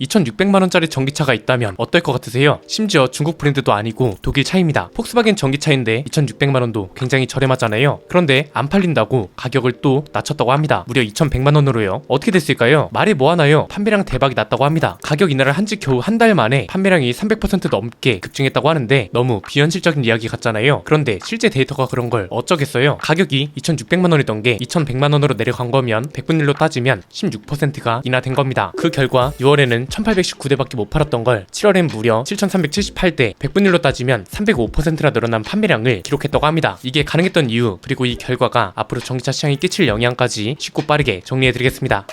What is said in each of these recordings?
2600만원짜리 전기차가 있다면 어떨 것 같으세요? 심지어 중국 브랜드도 아니고 독일 차입니다. 폭스바겐 전기차인데 2600만원도 굉장히 저렴하잖아요. 그런데 안 팔린다고 가격을 또 낮췄다고 합니다. 무려 2100만원으로요. 어떻게 됐을까요? 말이 뭐하나요? 판매량 대박이 났다고 합니다. 가격 인하를 한 지 겨우 한 달 만에 판매량이 300% 넘게 급증했다고 하는데 너무 비현실적인 이야기 같잖아요. 그런데 실제 데이터가 그런 걸 어쩌겠어요? 가격이 2600만원이던 게 2100만원으로 내려간 거면 100분율로 따지면 16%가 인하된 겁니다. 그 결과 6월에는 1819대밖에 못 팔았던 걸 7월엔 무려 7378대, 100분율로 따지면 305%나 늘어난 판매량을 기록했다고 합니다. 이게 가능했던 이유, 그리고 이 결과가 앞으로 전기차 시장에 끼칠 영향까지 쉽고 빠르게 정리해드리겠습니다.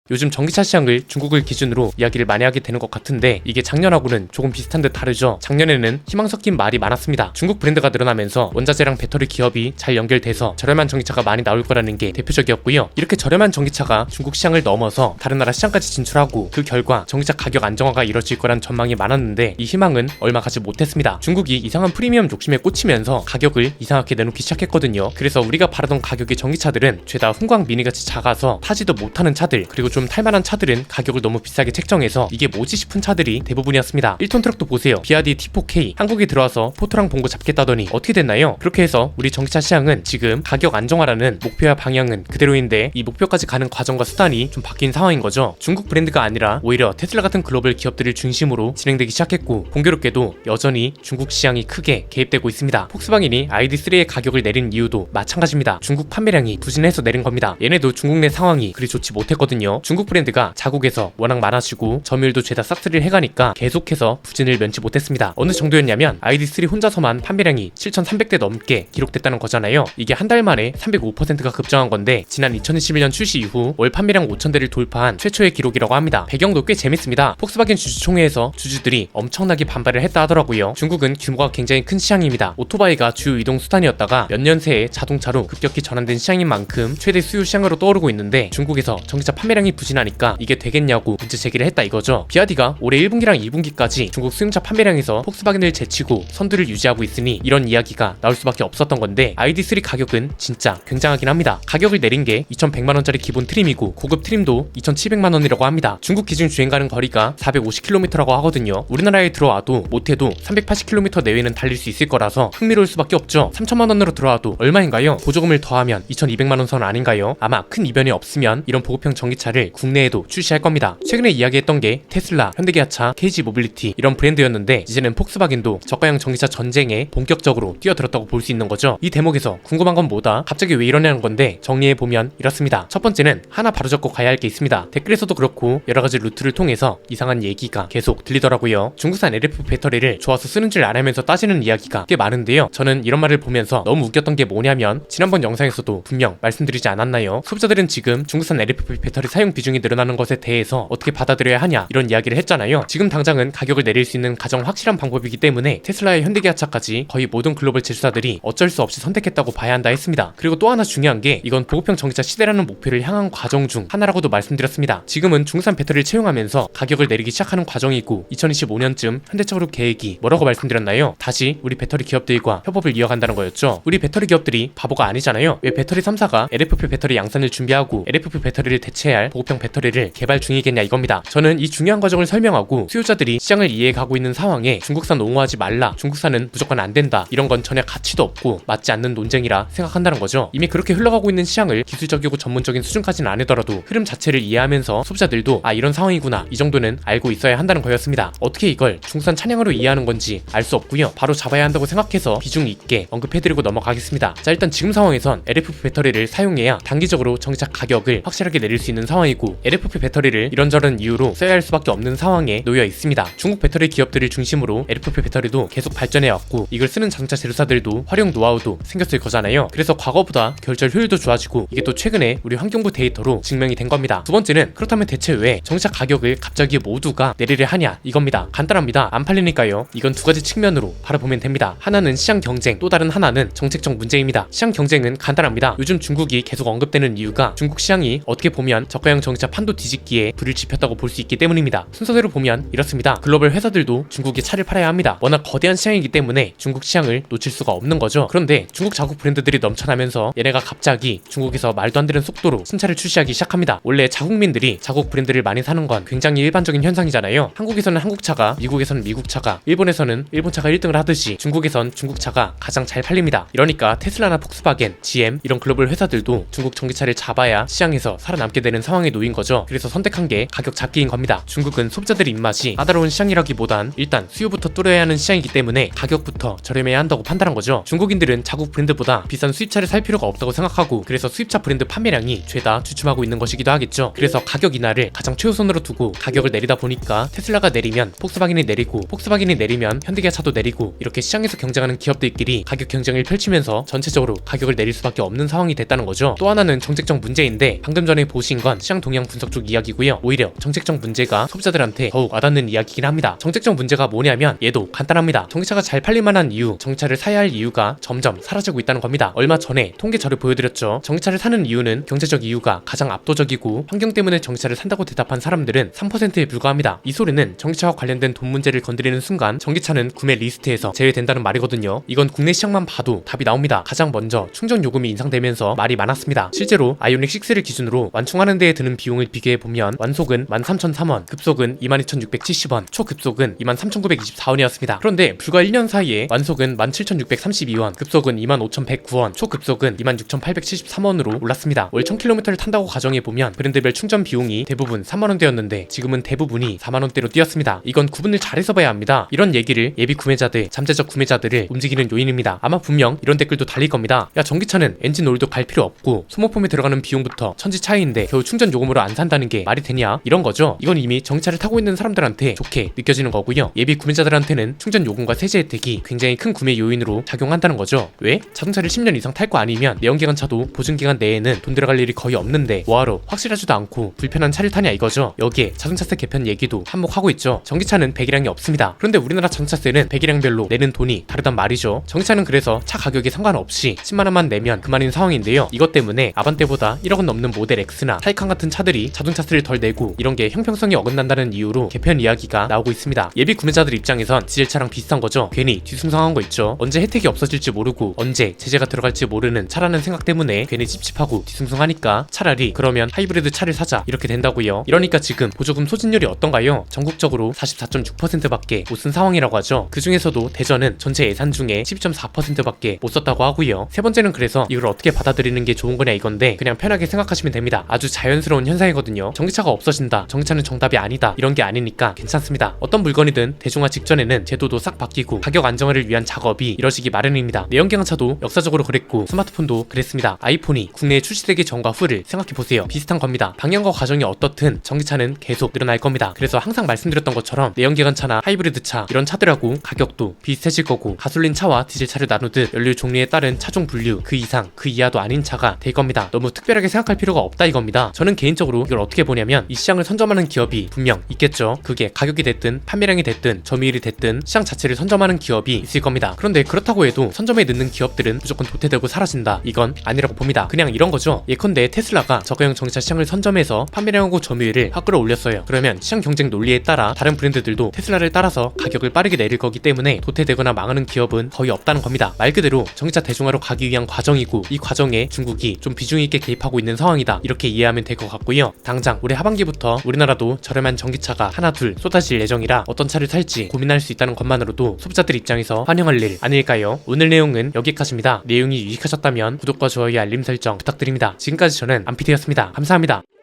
요즘 전기차 시장을 중국을 기준으로 이야기를 많이 하게 되는 것 같은데 이게 작년하고는 조금 비슷한 듯 다르죠. 작년에는 희망 섞인 말이 많았습니다. 중국 브랜드가 늘어나면서 원자재랑 배터리 기업이 잘 연결돼서 저렴한 전기차가 많이 나올 거라는 게 대표적이었고요. 이렇게 저렴한 전기차가 중국 시장을 넘어서 다른 나라 시장까지 진출하고 그 결과 전기차 가격 안정화가 이뤄질 거란 전망이 많았는데 이 희망은 얼마 가지 못했습니다. 중국이 이상한 프리미엄 욕심에 꽂히면서 가격을 이상하게 내놓기 시작했거든요. 그래서 우리가 바라던 가격의 전기차들은 죄다 훈광 미니같이 작아서 타지도 못하는 차들, 그리고 좀 탈만한 차들은 가격을 너무 비싸게 책정해서 이게 뭐지 싶은 차들이 대부분이었습니다. 1톤 트럭도 보세요. 비아디 T4K 한국에 들어와서 포토랑 봉고 잡겠다더니 어떻게 됐나요? 그렇게 해서 우리 전기차 시장은 지금 가격 안정화라는 목표와 방향은 그대로인데 이 목표까지 가는 과정과 수단이 좀 바뀐 상황인 거죠. 중국 브랜드가 아니라 오히려 테슬라 같은 글로벌 기업들을 중심으로 진행되기 시작했고, 공교롭게도 여전히 중국 시장이 크게 개입되고 있습니다. 폭스바겐이 ID3의 가격을 내린 이유도 마찬가지입니다. 중국 판매량이 부진해서 내린 겁니다. 얘네도 중국 내 상황이 그리 좋지 못했거든요. 중국 브랜드가 자국에서 워낙 많아지고 점유율도 죄다 싹쓸이를 해가니까 계속해서 부진을 면치 못했습니다. 어느 정도였냐면 ID3 혼자서만 판매량이 7300대 넘게 기록됐다는 거잖아요. 이게 한 달 만에 305%가 급증한 건데 지난 2021년 출시 이후 월 판매량 5000대를 돌파한 최초의 기록이라고 합니다. 배경도 꽤 재밌습니다. 폭스바겐 주주총회에서 주주들이 엄청나게 반발을 했다 하더라고요. 중국은 규모가 굉장히 큰 시장입니다. 오토바이가 주요 이동 수단이었다가 몇 년 새에 자동차로 급격히 전환된 시장인 만큼 최대 수요 시장으로 떠오르고 있는데 중국에서 전기차 판매량이 부진하니까 이게 되겠냐고 문제 제기를 했다 이거죠. 비아디가 올해 1분기랑 2분기까지 중국 승용차 판매량에서 폭스바겐을 제치고 선두를 유지하고 있으니 이런 이야기가 나올 수밖에 없었던 건데 ID3 가격은 진짜 굉장하긴 합니다. 가격을 내린 게 2100만원짜리 기본 트림이고 고급 트림도 2700만원이라고 합니다. 중국 기준 주행가능 거리가 450km라고 하거든요. 우리나라에 들어와도 못해도 380km 내외는 달릴 수 있을 거라서 흥미로울 수밖에 없죠. 3000만원으로 들어와도 얼마인가요? 보조금을 더하면 2200만원 선 아닌가요? 아마 큰 이변이 없으면 이런 보급형 전기차를 국내에도 출시할 겁니다. 최근에 이야기했던 게 테슬라, 현대기아차, KG 모빌리티 이런 브랜드였는데 이제는 폭스바겐도 저가형 전기차 전쟁에 본격적으로 뛰어들었다고 볼 수 있는 거죠. 이 대목에서 궁금한 건 뭐다? 갑자기 왜 이러냐는 건데 정리해보면 이렇습니다. 첫 번째는 하나 바로잡고 가야 할 게 있습니다. 댓글에서도 그렇고 여러가지 루트를 통해서 이상한 얘기가 계속 들리더라고요. 중국산 LFP 배터리를 좋아서 쓰는 줄 알면서 따지는 이야기가 꽤 많은데요. 저는 이런 말을 보면서 너무 웃겼던 게 뭐냐면 지난번 영상에서도 분명 말씀드리지 않았나요? 소비자들은 지금 중국산 LFP 배터리 사용 비중이 늘어나는 것에 대해서 어떻게 받아들여야 하냐 이런 이야기를 했잖아요. 지금 당장은 가격을 내릴 수 있는 가장 확실한 방법이기 때문에 테슬라의 현대기아차까지 거의 모든 글로벌 제조사들이 어쩔 수 없이 선택했다고 봐야 한다 했습니다. 그리고 또 하나 중요한 게 이건 보급형 전기차 시대라는 목표를 향한 과정 중 하나라고도 말씀드렸습니다. 지금은 중국산 배터리를 채용하면서 가격을 내리기 시작하는 과정이고 2025년쯤 현대적으로 계획이 뭐라고 말씀드렸나요? 다시 우리 배터리 기업들과 협업을 이어간다는 거였죠. 우리 배터리 기업들이 바보가 아니잖아요. 왜 배터리 3사가 LFP 배터리 양산을 준비하고 LFP 배터리를 대체할 보급형 배터리를 개발 중이겠냐 이겁니다. 저는 이 중요한 과정을 설명하고 수요자들이 시장을 이해가고 있는 상황에 중국산 옹호하지 말라, 중국산은 무조건 안 된다 이런 건 전혀 가치도 없고 맞지 않는 논쟁이라 생각한다는 거죠. 이미 그렇게 흘러가고 있는 시장을 기술적이고 전문적인 수준까지는 아니더라도 흐름 자체를 이해하면서 소비자들도 아 이런 상황이구나 이 정도는 알고 있어야 한다는 거였습니다. 어떻게 이걸 중국산 찬양으로 이해하는 건지 알 수 없고요. 바로 잡아야 한다고 생각해서 비중 있게 언급해드리고 넘어가겠습니다. 자, 일단 지금 상황에선 LFP 배터리를 사용해야 단기적으로 전기차 가격을 확실하게 내릴 수 있는 상황이고 LFP 배터리를 이런저런 이유로 써야 할 수밖에 없는 상황에 놓여 있습니다. 중국 배터리 기업들을 중심으로 LFP 배터리도 계속 발전해왔고 이걸 쓰는 자동차 제조사들도 활용 노하우도 생겼을 거잖아요. 그래서 과거보다 결절 효율도 좋아지고 이게 또 최근에 우리 환경부 데이터로 증명이 된 겁니다. 두 번째는 그렇다면 대체 왜 전기차 가격을 갑자기 모두가 내리려 하냐 이겁니다. 간단합니다. 안 팔리니까요. 이건 두 가지 측면으로 바라보면 됩니다. 하나는 시장 경쟁, 또 다른 하나는 정책적 문제입니다. 시장 경쟁은 간단합니다. 요즘 중국이 계속 언급되는 이유가 중국 시장이 어떻게 보면 저가형 저가형 전기차 판도 뒤집기에 불을 지폈다고 볼 수 있기 때문입니다. 순서대로 보면 이렇습니다. 글로벌 회사들도 중국에 차를 팔아야 합니다. 워낙 거대한 시장이기 때문에 중국 시장을 놓칠 수가 없는 거죠. 그런데 중국 자국 브랜드들이 넘쳐나면서 얘네가 갑자기 중국에서 말도 안 되는 속도로 신차를 출시하기 시작합니다. 원래 자국민들이 자국 브랜드를 많이 사는 건 굉장히 일반적인 현상이잖아요. 한국에서는 한국차가, 미국에서는 미국차가, 일본에서는 일본차가 1등을 하듯이 중국에선 중국차가 가장 잘 팔립니다. 이러니까 테슬라나 폭스바겐, GM 이런 글로벌 회사들도 중국 전기차를 잡아야 시장에서 살아남게 되는 상황에 놓인 거죠. 그래서 선택한 게 가격 잡기인 겁니다. 중국은 소비자들 입맛이 까다로운 시장이라기보단 일단 수요부터 뚫어야 하는 시장이기 때문에 가격부터 저렴해야 한다고 판단한 거죠. 중국인들은 자국 브랜드보다 비싼 수입차를 살 필요가 없다고 생각하고 그래서 수입차 브랜드 판매량이 죄다 주춤하고 있는 것이기도 하겠죠. 그래서 가격 인하를 가장 최우선으로 두고 가격을 내리다 보니까 테슬라가 내리면 폭스바겐이 내리고 폭스바겐이 내리면 현대기아차도 내리고 이렇게 시장에서 경쟁하는 기업들끼리 가격 경쟁을 펼치면서 전체적으로 가격을 내릴 수밖에 없는 상황이 됐다는 거죠. 또 하나는 정책적 문제인데 방금 전에 보신 건 시장 동향 분석 쪽 이야기고요. 오히려 정책적 문제가 소비자들한테 더욱 와닿는 이야기긴 합니다. 정책적 문제가 뭐냐면 얘도 간단합니다. 전기차가 잘 팔릴 만한 이유, 전기차를 사야 할 이유가 점점 사라지고 있다는 겁니다. 얼마 전에 통계자료 보여드렸죠. 전기차를 사는 이유는 경제적 이유가 가장 압도적이고 환경 때문에 전기차를 산다고 대답한 사람들은 3%에 불과합니다. 이 소리는 전기차와 관련된 돈 문제를 건드리는 순간 전기차는 구매 리스트에서 제외된다는 말이거든요. 이건 국내 시장만 봐도 답이 나옵니다. 가장 먼저 충전 요금이 인상되면서 말이 많았습니다. 실제로 아이오닉 6를 기준으로 완충하는 데에 드는 비용을 비교해보면 완속은 13,003원, 급속은 22,670원, 초급속은 23,924원이었습니다. 그런데 불과 1년 사이에 완속은 17,632원, 급속은 25,109원, 초급속은 26,873원으로 올랐습니다. 월 1000km를 탄다고 가정해보면 브랜드별 충전 비용이 대부분 3만원대였는데 지금은 대부분이 4만원대로 뛰었습니다. 이건 구분을 잘해서 봐야 합니다. 이런 얘기를 예비 구매자들, 잠재적 구매자들을 움직이는 요인입니다. 아마 분명 이런 댓글도 달릴 겁니다. 야, 전기차는 엔진 오일도 갈 필요 없고 소모품에 들어가는 비용부터 천지 차이인데 겨우 충전 요금으로 안 산다는 게 말이 되냐? 이런 거죠. 이건 이미 전기차를 타고 있는 사람들한테 좋게 느껴지는 거고요. 예비 구매자들한테는 충전 요금과 세제 혜택이 굉장히 큰 구매 요인으로 작용한다는 거죠. 왜? 자동차를 10년 이상 탈 거 아니면 내연기관차도 보증기간 내에는 돈 들어갈 일이 거의 없는데 뭐하러 확실하지도 않고 불편한 차를 타냐 이거죠. 여기에 자동차세 개편 얘기도 한몫하고 있죠. 전기차는 배기량이 없습니다. 그런데 우리나라 자동차세는 배기량별로 내는 돈이 다르단 말이죠. 전기차는 그래서 차 가격에 상관없이 10만원만 내면 그만인 상황인데요. 이것 때문에 아반떼보다 1억은 넘는 모델 X나 타이칸 같은 차들이 자동차세를 덜 내고 이런 게 형평성이 어긋난다는 이유로 개편 이야기가 나오고 있습니다. 예비 구매자들 입장에선 디젤차랑 비슷한 거죠. 괜히 뒤숭숭한 거 있죠. 언제 혜택이 없어질지 모르고 언제 제재가 들어갈지 모르는 차라는 생각 때문에 괜히 찝찝하고 뒤숭숭하니까 차라리 그러면 하이브리드 차를 사자 이렇게 된다고요. 이러니까 지금 보조금 소진율이 어떤가요? 전국적으로 44.6%밖에 못 쓴 상황이라고 하죠. 그 중에서도 대전은 전체 예산 중에 12.4%밖에 못 썼다고 하고요. 세 번째는 그래서 이걸 어떻게 받아들이는 게 좋은 거냐 이건데 그냥 편하게 생각하시면 됩니다. 아주 자연스러운 현상이거든요. 전기차가 없어진다, 전기차는 정답이 아니다 이런 게 아니니까 괜찮습니다. 어떤 물건이든 대중화 직전에는 제도도 싹 바뀌고 가격 안정화를 위한 작업이 이뤄지기 마련입니다. 내연기관차도 역사적으로 그랬고 스마트폰도 그랬습니다. 아이폰이 국내에 출시되기 전과 후를 생각해보세요. 비슷한 겁니다. 방향과 과정이 어떻든 전기차는 계속 늘어날 겁니다. 그래서 항상 말씀드렸던 것처럼 내연기관차나 하이브리드차 이런 차들하고 가격도 비슷해질 거고 가솔린 차와 디젤 차를 나누듯 연료 종류에 따른 차종 분류 그 이상 그 이하도 아닌 차가 될 겁니다. 너무 특별하게 생각할 필요가 없다 이겁니다. 저는 개인적으로 이걸 어떻게 보냐면 이 시장을 선점하는 기업이 분명 있겠죠. 그게 가격이 됐든 판매량이 됐든 점유율이 됐든 시장 자체를 선점하는 기업이 있을 겁니다. 그런데 그렇다고 해도 선점에 늦는 기업들은 무조건 도태되고 사라진다 이건 아니라고 봅니다. 그냥 이런 거죠. 예컨대 테슬라가 저가형 전기차 시장을 선점해서 판매량하고 점유율을 확 끌어올렸어요. 그러면 시장 경쟁 논리에 따라 다른 브랜드들도 테슬라를 따라서 가격을 빠르게 내릴 거기 때문에 도태되거나 망하는 기업은 거의 없다는 겁니다. 말 그대로 전기차 대중화로 가기 위한 과정이고 이 과정에 중국이 좀 비중 있게 개입하고 있는 상황이다 이렇게 이해하면 될 것 같고요. 당장 올해 하반기부터 우리나라도 저렴한 전기차가 하나 둘 쏟아질 예정이라 어떤 차를 살지 고민할 수 있다는 것만으로도 소비자들 입장에서 환영할 일 아닐까요? 오늘 내용은 여기까지입니다. 내용이 유익하셨다면 구독과 좋아요 알림 설정 부탁드립니다. 지금까지 저는 안피디였습니다. 감사합니다.